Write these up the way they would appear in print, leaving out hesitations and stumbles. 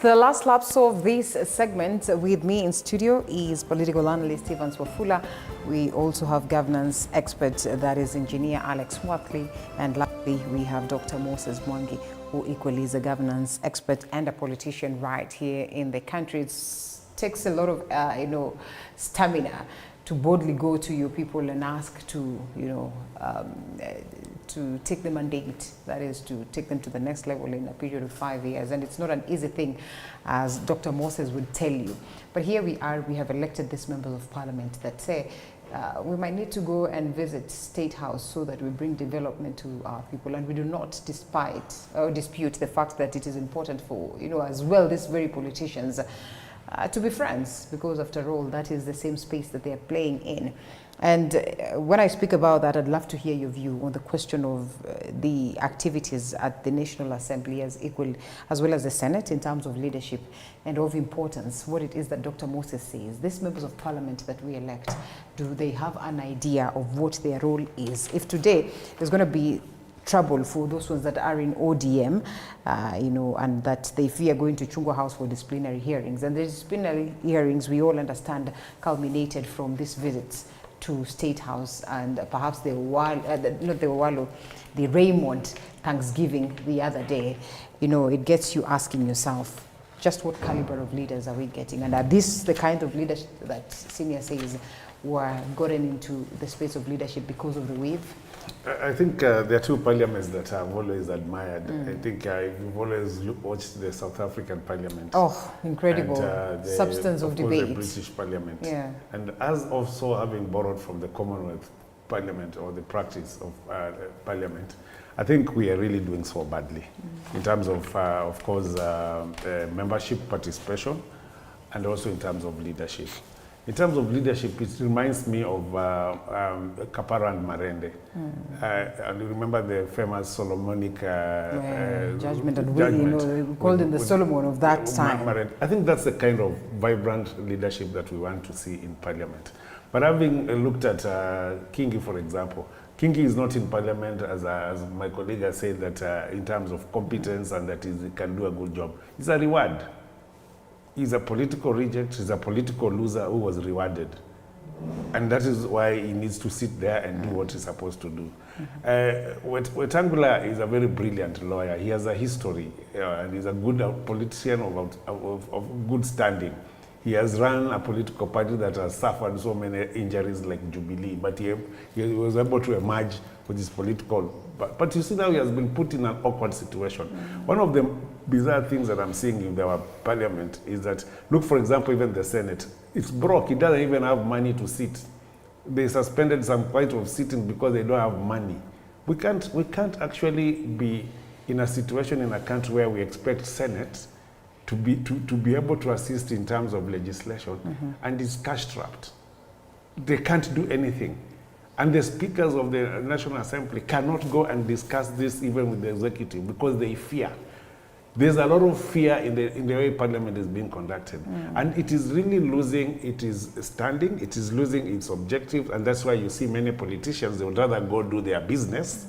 The last lapse of this segment with me in studio is political analyst Evans Wafula. We also have governance expert, that is engineer Alex Mwathli. And lastly, we have Dr. Moses Mwangi, who equally is a governance expert and a politician right here in the country. It takes a lot of, stamina to boldly go to your people and ask to, to take the mandate, that is to take them to the next level in a period of 5 years. And it's not an easy thing, as Dr. Moses would tell you. But here we are, we have elected these members of parliament that say we might need to go and visit State House so that we bring development to our people. And we do not dispute the fact that it is important for, as well, these very politicians to be friends, because after all, that is the same space that they are playing in. And when I speak about that, I'd love to hear your view on the question of the activities at the National Assembly as well as the Senate in terms of leadership and of importance, what it is that Dr. Moses says. These members of parliament that we elect, do they have an idea of what their role is? If today there's going to be trouble for those ones that are in ODM, and that they fear going to Chungwa House for disciplinary hearings. And the disciplinary hearings, we all understand, culminated from these visits to State House and perhaps the Raymond Thanksgiving the other day. It gets you asking yourself, just what caliber of leaders are we getting? And are this the kind of leaders that Senior says were gotten into the space of leadership because of the wave? I think there are two parliaments that I've always admired. I think you've always watched the South African parliament. Oh, incredible. And, the, substance of debate. The British parliament. Yeah. And as also having borrowed from the Commonwealth parliament, or the practice of parliament, I think we are really doing so badly in terms of course, membership participation, and also in terms of leadership. In terms of leadership, it reminds me of Kapara and Marende. And you remember the famous Solomonic judgment and we called him the Solomon of that time. I think that's the kind of vibrant leadership that we want to see in Parliament. But having looked at Kingi, for example, Kingi is not in Parliament, as my colleague has said, that in terms of competence and that he can do a good job. It's a reward. He's a political reject, he's a political loser who was rewarded. And that is why he needs to sit there and do what he's supposed to do. Wetangula is a very brilliant lawyer. He has a history, and he's a good politician of good standing. He has run a political party that has suffered so many injuries like Jubilee, but he was able to emerge with his political. But you see now he has been put in an awkward situation. One of the bizarre things that I'm seeing in our parliament is that, look, for example, even the Senate, it's broke. It doesn't even have money to sit. They suspended some point of sitting because they don't have money. We can't actually be in a situation in a country where we expect Senate to be able to assist in terms of legislation, and it's cash strapped. They can't do anything. And the speakers of the National Assembly cannot go and discuss this even with the executive because they fear. There's a lot of fear in the way Parliament is being conducted. And it is really losing its standing, it is losing its objectives, and that's why you see many politicians, they would rather go do their business,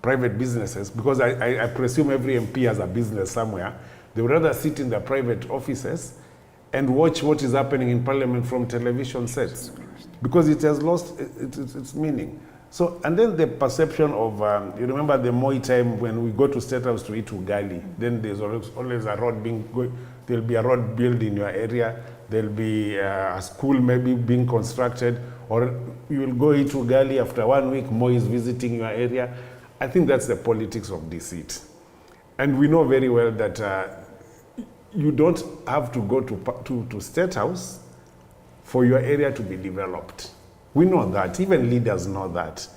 private businesses, because I presume every MP has a business somewhere. They would rather sit in their private offices and watch what is happening in Parliament from television sets, because it has lost its meaning. So, and then the perception of, you remember the Moi time when we go to State House to eat ugali, then there's always a road there'll be a road built in your area, there'll be a school maybe being constructed, or you will go eat ugali after 1 week, Moi is visiting your area. I think that's the politics of deceit. And we know very well that you don't have to go to State House for your area to be developed. We know that, even leaders know that.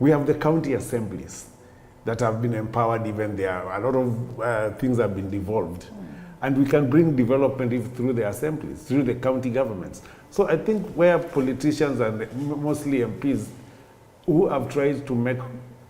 We have the county assemblies that have been empowered, even there. A lot of things have been devolved. And we can bring development through the assemblies, through the county governments. So I think where politicians and mostly MPs who have tried to make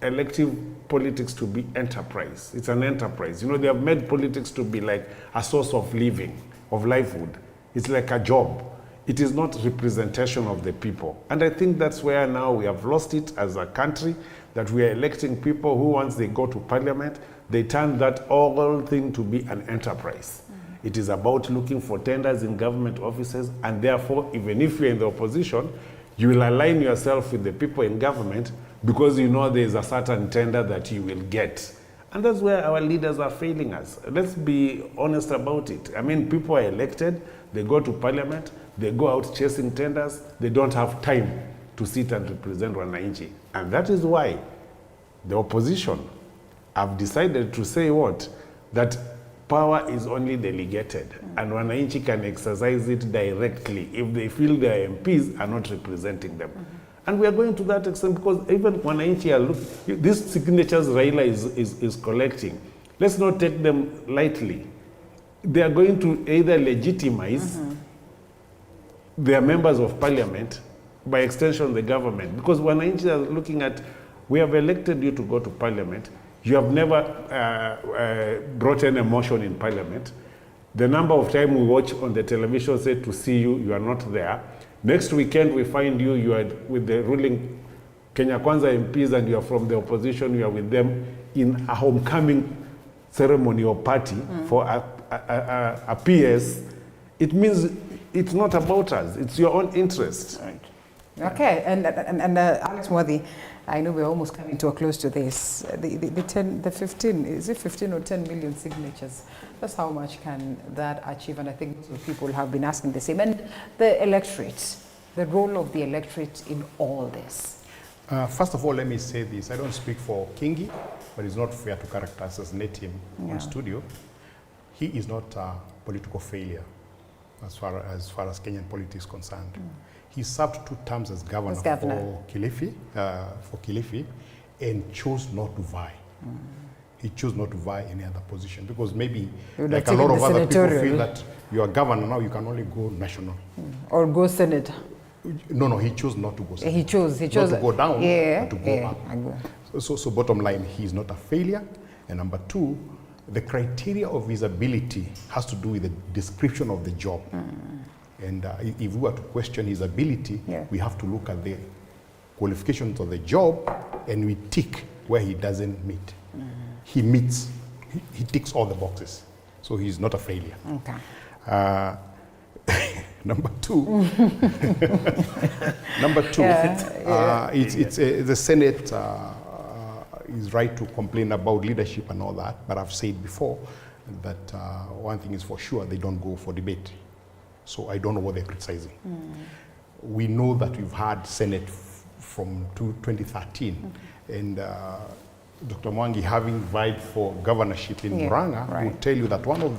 elective politics to be enterprise. It's an enterprise. They have made politics to be like a source of living, of livelihood. It's like a job. It is not representation of the people. And I think that's where now we have lost it as a country, that we are electing people who, once they go to Parliament, they turn that whole thing to be an enterprise. It is about looking for tenders in government offices, and therefore, even if you're in the opposition, you will align yourself with the people in government because you know there is a certain tender that you will get. And that's where our leaders are failing us. Let's be honest about it. I mean, people are elected, they go to parliament, they go out chasing tenders, they don't have time to sit and represent Wananchi. And that is why the opposition have decided to say what? That power is only delegated, and Wananchi can exercise it directly if they feel their MPs are not representing them. And we are going to that extent because even Wananchi are looking, these signatures Raila is collecting, let's not take them lightly. They are going to either legitimize their members of parliament, by extension the government, because Wananchi are looking at, we have elected you to go to parliament, you have never brought any motion in parliament. The number of times we watch on the television say to see you, you are not there. Next weekend we find you, you are with the ruling Kenya Kwanza MPs and you are from the opposition, you are with them in a homecoming ceremony or party for a PS. It means it's not about us, it's your own interest. Right. Okay, and Alex Mwadhi, I know we're almost coming to a close to this. The 15, is it 15 or 10 million signatures? That's how much can that achieve? And I think people have been asking the same. And the electorate, the role of the electorate in all this. First of all, let me say this. I don't speak for Kingi, but it's not fair to assassinate him on studio. He is not a political failure as far as Kenyan politics is concerned. He served 2 terms as governor, for Kilifi, and chose not to vie. He chose not to vie any other position because maybe, like a lot of other people feel that you are governor now, you can only go national. Or go Senate. No, he chose not to go Senate. He chose not to go down, but to go up. So bottom line, he is not a failure. And number 2, the criteria of his ability has to do with the description of the job. And if we were to question his ability, we have to look at the qualifications of the job and we tick where he doesn't meet. He meets, he ticks all the boxes. So he's not a failure. Okay. Number 2, the Senate is right to complain about leadership and all that, but I've said before that one thing is for sure, they don't go for debate. So I don't know what they're criticizing. We know that we've had Senate from 2013, and Dr. Mwangi, having vied for governorship in Murang'a, will tell you that one of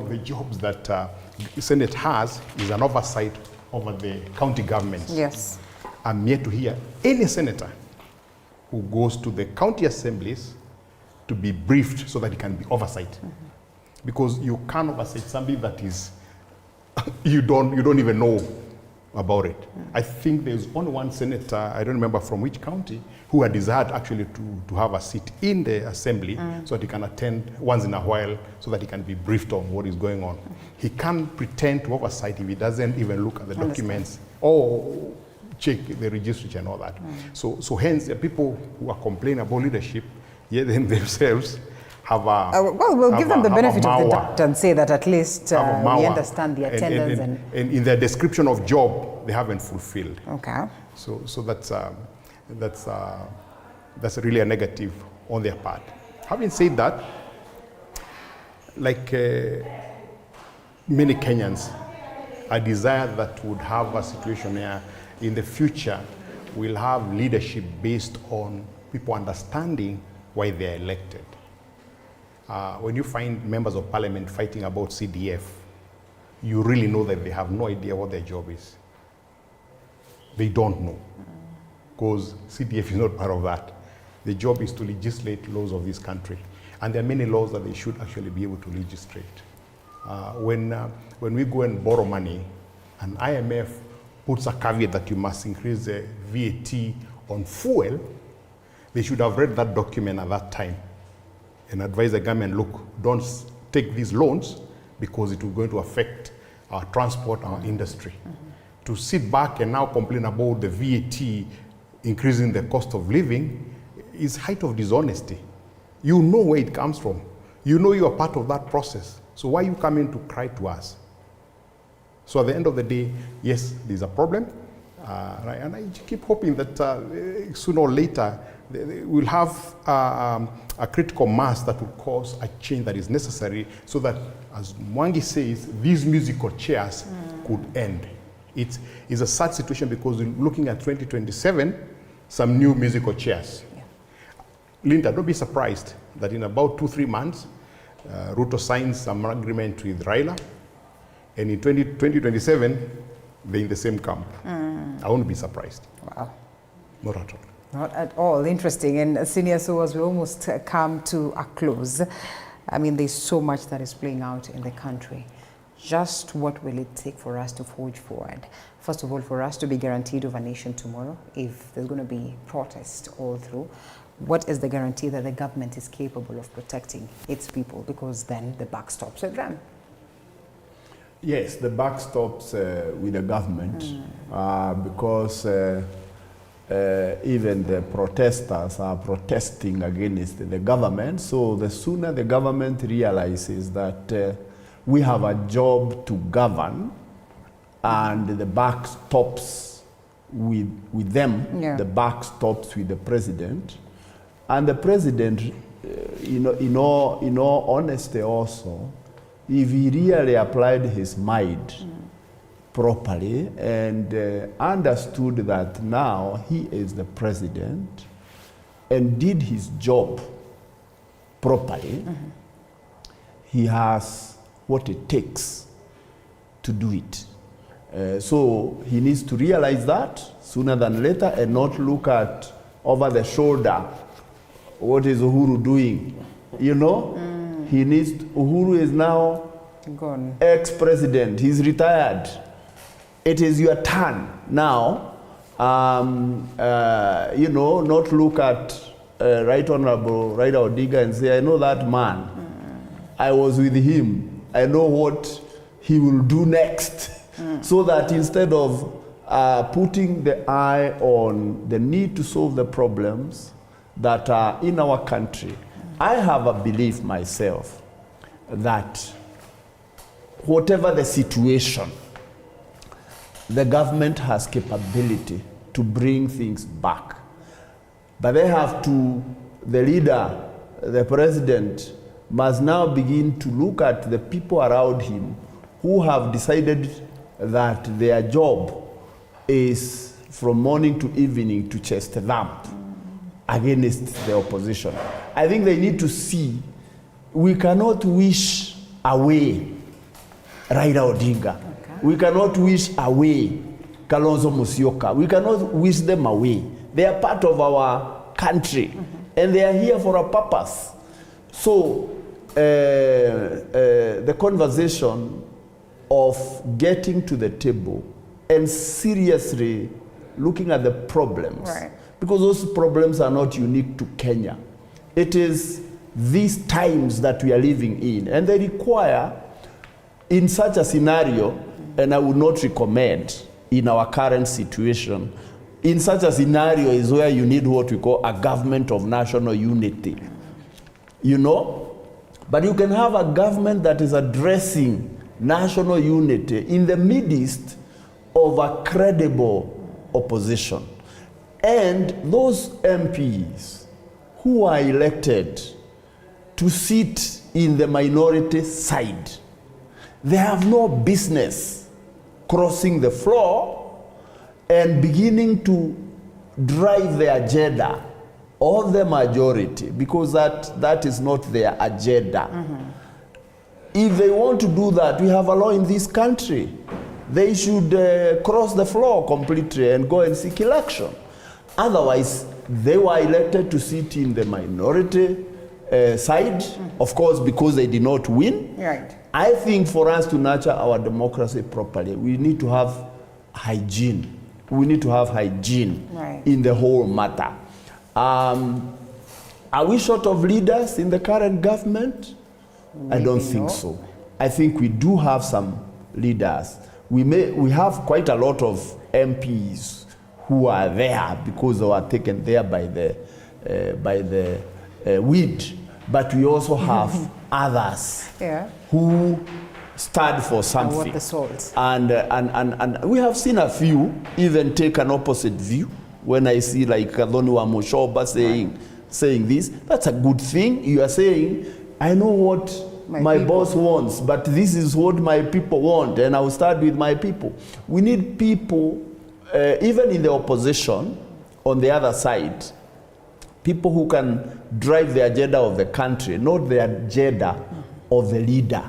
the jobs that the Senate has is an oversight over the county governments. Yes. I'm yet to hear any senator who goes to the county assemblies to be briefed so that it can be oversight. Because you can't oversight something that is you don't even know about it. I think there's only one senator, I don't remember from which county, who had desired actually to have a seat in the assembly so that he can attend once in a while so that he can be briefed on what is going on. He can't pretend to oversight if he doesn't even look at the documents or check the registry and all that. So hence, the people who are complaining about leadership, yet themselves have a well, we'll give them the benefit of the doubt and say that at least we understand the attendance and in their description of job they haven't fulfilled. Okay. So that's really a negative on their part. Having said that, like many Kenyans, I desire that would have a situation where in the future we'll have leadership based on people understanding why they're elected. When you find members of parliament fighting about CDF, you really know that they have no idea what their job is. They don't know, because CDF is not part of that. The job is to legislate laws of this country, and there are many laws that they should actually be able to legislate. When we go and borrow money, and IMF puts a caveat that you must increase the VAT on fuel, they should have read that document at that time and advise the government, look, don't take these loans because it will going to affect our transport, our industry. To sit back and now complain about the VAT increasing the cost of living is height of dishonesty. You know where it comes from. You know you are part of that process. So why are you coming to cry to us? So at the end of the day, yes, there's a problem. And I keep hoping that sooner or later, we'll have a critical mass that will cause a change that is necessary so that, as Mwangi says, these musical chairs could end. It's a sad situation because we're looking at 2027, some new musical chairs. Yeah. Linda, don't be surprised that in about 2-3 months, Ruto signs some agreement with Raila, and in 2027, they're in the same camp. I won't be surprised. Wow. Not at all. Not at all. Interesting. And Senior, so as we almost come to a close, I mean, there's so much that is playing out in the country. Just what will it take for us to forge forward? First of all, for us to be guaranteed of a nation tomorrow, if there's going to be protest all through, what is the guarantee that the government is capable of protecting its people? Because then the buck stops with them. Yes, the buck stops with the government because even the protesters are protesting against the government. So the sooner the government realizes that we have a job to govern and the buck stops with them, Yeah. the buck stops with the president. And the president, in all honesty also, if he really applied his mind properly and understood that now he is the president and did his job properly, he has what it takes to do it. So he needs to realize that sooner than later and not look at over the shoulder, what is Uhuru doing? You know? He needs, Uhuru is now Gone. ex-president, he's retired. It is your turn now, not look at Right Honorable Raila Odinga and say, I know that man, I was with him, I know what he will do next. So that instead of putting the eye on the need to solve the problems that are in our country, I have a belief myself that whatever the situation, the government has capability to bring things back. But they have to, the leader, the president, must now begin to look at the people around him who have decided that their job is from morning to evening to chest them against the opposition. I think they need to see we cannot wish away Raila Odinga. Okay. We cannot wish away Kalonzo Musyoka. We cannot wish them away. They are part of our country and they are here for a purpose. So the conversation of getting to the table and seriously looking at the problems, Right. because those problems are not unique to Kenya. It is these times that we are living in, and they require, in such a scenario, and I would not recommend in our current situation, in such a scenario is where you need what we call a government of national unity. You know? But you can have a government that is addressing national unity in the midst of a credible opposition. And those MPs who are elected to sit in the minority side, they have no business crossing the floor and beginning to drive the agenda of the majority, because that is not their agenda. If they want to do that, we have a law in this country. They should cross the floor completely and go and seek election. Otherwise, they were elected to sit in the minority side, of course, because they did not win. Right. I think for us to nurture our democracy properly, we need to have hygiene. We need to have hygiene Right. in the whole matter. Are we short of leaders in the current government? I don't think not. so. I think we do have some leaders. We have quite a lot of MPs who are there because they were taken there by the weed. but we also have others Yeah. who stand for And something. what the salt. And we have seen a few even take an opposite view. When I see like Kadhoni wa Mushoba saying this, that's a good thing. You are saying, I know what my people. boss wants, but this is what my people want, and I will start with my people. We need people, even in the opposition, on the other side, people who can drive the agenda of the country, not the agenda of the leader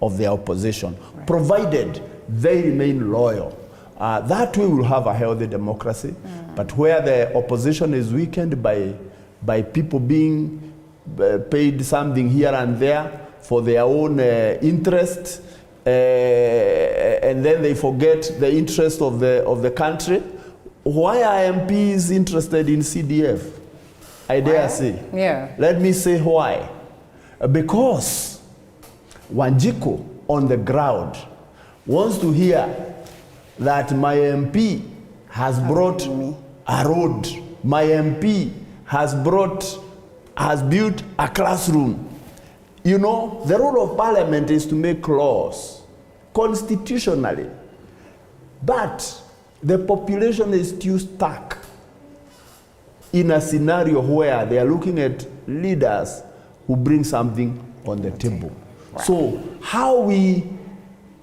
of the opposition, provided they remain loyal. That way we'll have a healthy democracy. But where the opposition is weakened by people being paid something here and there for their own interest, and then they forget the interest of the country. Why are MPs interested in CDF? I dare say. Yeah. Let me say why. Because Wanjiku on the ground wants to hear that my MP has brought a road. My MP has built a classroom. You know, the role of parliament is to make laws constitutionally. But the population is still stuck in a scenario where they are looking at leaders who bring something on the table. Wow. So how we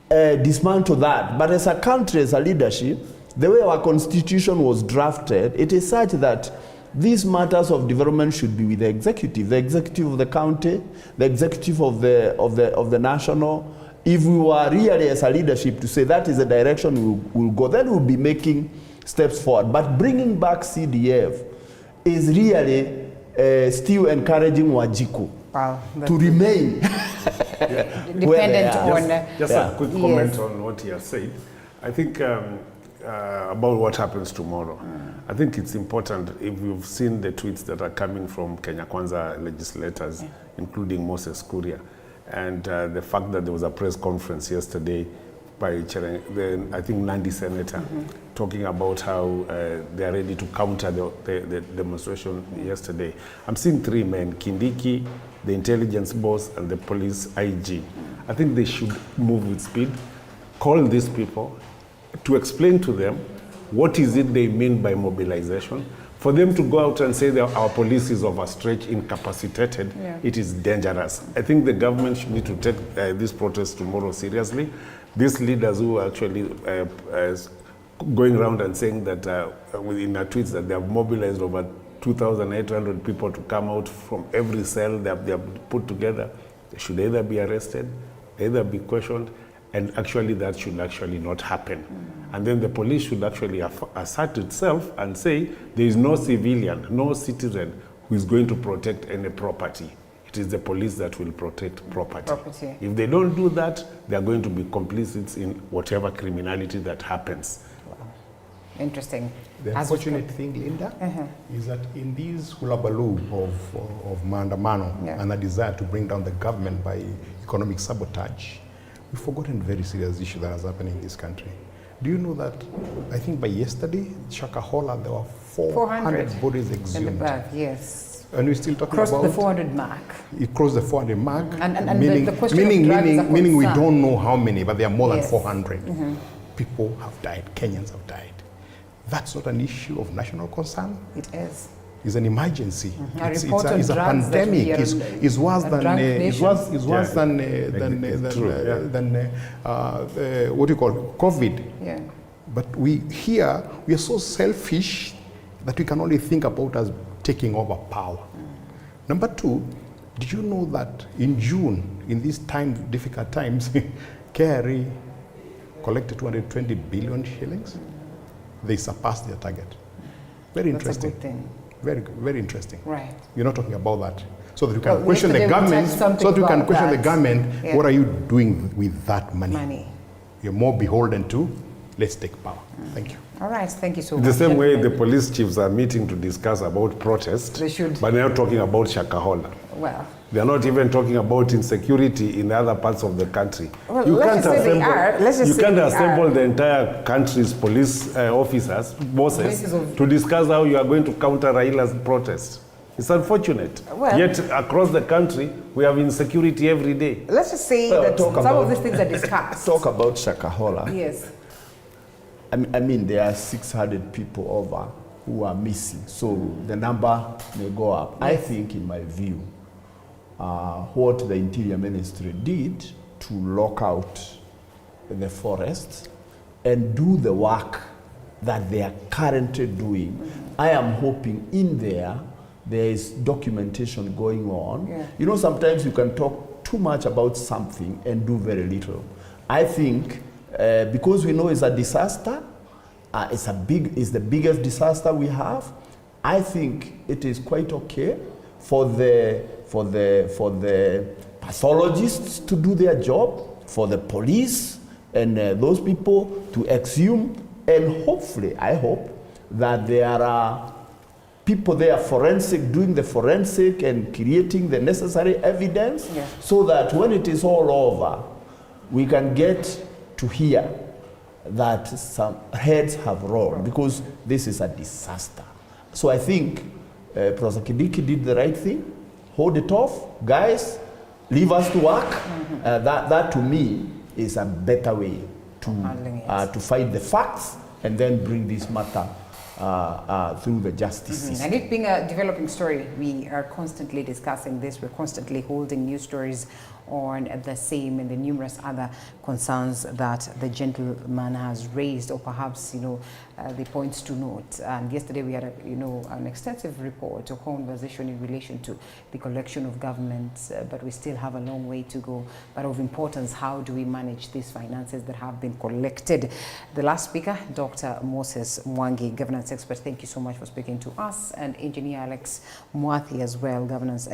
dismantle that, but as a country, as a leadership, the way our constitution was drafted, it is such that these matters of development should be with the executive of the county, the executive of the national. If we were really as a leadership to say that is the direction we'll go, then we'll be making steps forward. But bringing back CDF is really still encouraging Wanjiku Wow. to remain Dependent on. Just a quick comment on what he has said. I think about what happens tomorrow. I think it's important, if you've seen the tweets that are coming from Kenya Kwanza legislators, including Moses Kuria, and the fact that there was a press conference yesterday by I think Nandi senator, talking about how they are ready to counter the demonstration yesterday. I'm seeing three men, Kindiki, the intelligence boss, and the police IG. I think they should move with speed, call these people to explain to them what is it they mean by mobilization. For them to go out and say that our police is overstretched, incapacitated, it is dangerous. I think the government should need to take this protest tomorrow seriously. These leaders who are actually going around and saying that in their tweets that they have mobilized over 2,800 people to come out from every cell they have put together, they should either be arrested, either be questioned, and actually that should actually not happen. And then the police should actually assert itself and say there is no civilian, no citizen who is going to protect any property. It is the police that will protect property. If they don't do that, they are going to be complicit in whatever criminality that happens. Wow. Interesting. The unfortunate thing, Linda, is that in this hullabaloo of maandamano and a desire to bring down the government by economic sabotage, we've forgotten a very serious issue that has happened in this country. Do you know that, I think by yesterday, Shakahola, there were 400 bodies exhumed. In the back, yes. And we're still talking Crossed about... the 400 mark. It crossed the 400 mark. And meaning, the question of drugs is a meaning we concern. don't know how many, but there are more than 400. People have died, Kenyans have died. That's not an issue of national concern. It is. It's an emergency. It's a pandemic. It's worse than what do you call it? COVID. Yeah. But we are so selfish that we can only think about us taking over power. Number two, did you know that in June, in these difficult times, KRA collected 220 billion shillings? They surpassed their target. Very interesting. That's a good thing. Very, very interesting. Right. We're not talking about that. So that you can question the government. Yeah. What are you doing with that money? You're more beholden to, let's take power. Thank you. All right, thank you so much. The same way the police chiefs are meeting to discuss about protest, They should. but they're not talking about Shakahola. Well, They're not even talking about insecurity in other parts of the country. Well, let's just say they are. You can't assemble the entire country's police officers, bosses, to discuss how you are going to counter Raila's protest. It's unfortunate. Well- Yet across the country, we have insecurity every day. Let's just say Well, that talk some about- of these things are discussed. Talk about Shakahola. Yes. I mean, there are 600 people over who are missing, so the number may go up. I think, in my view, what the Interior Ministry did to lock out the forest and do the work that they are currently doing, I am hoping in there is documentation going on. Yeah. You know, sometimes you can talk too much about something and do very little. I think because we know it's a disaster, it's the biggest disaster we have. I think it is quite okay for the pathologists to do their job, for the police and those people to exhume, and hopefully, I hope that there are people there doing the forensic and creating the necessary evidence, Yeah. so that when it is all over, we can get to hear that some heads have rolled, because this is a disaster. So I think Professor Kidiki did the right thing. Hold it off, guys. Leave us to work. That to me is a better way Handling it. to fight the facts and then bring this matter through the justice system. And it being a developing story, we are constantly discussing this. We're constantly holding news stories on the same and the numerous other concerns that the gentleman has raised, or perhaps, the points to note. And yesterday we had an extensive report or conversation in relation to the collection of government, but we still have a long way to go. But of importance, how do we manage these finances that have been collected? The last speaker, Dr. Moses Mwangi, governance expert, thank you so much for speaking to us, and Engineer Alex Mwathi as well, governance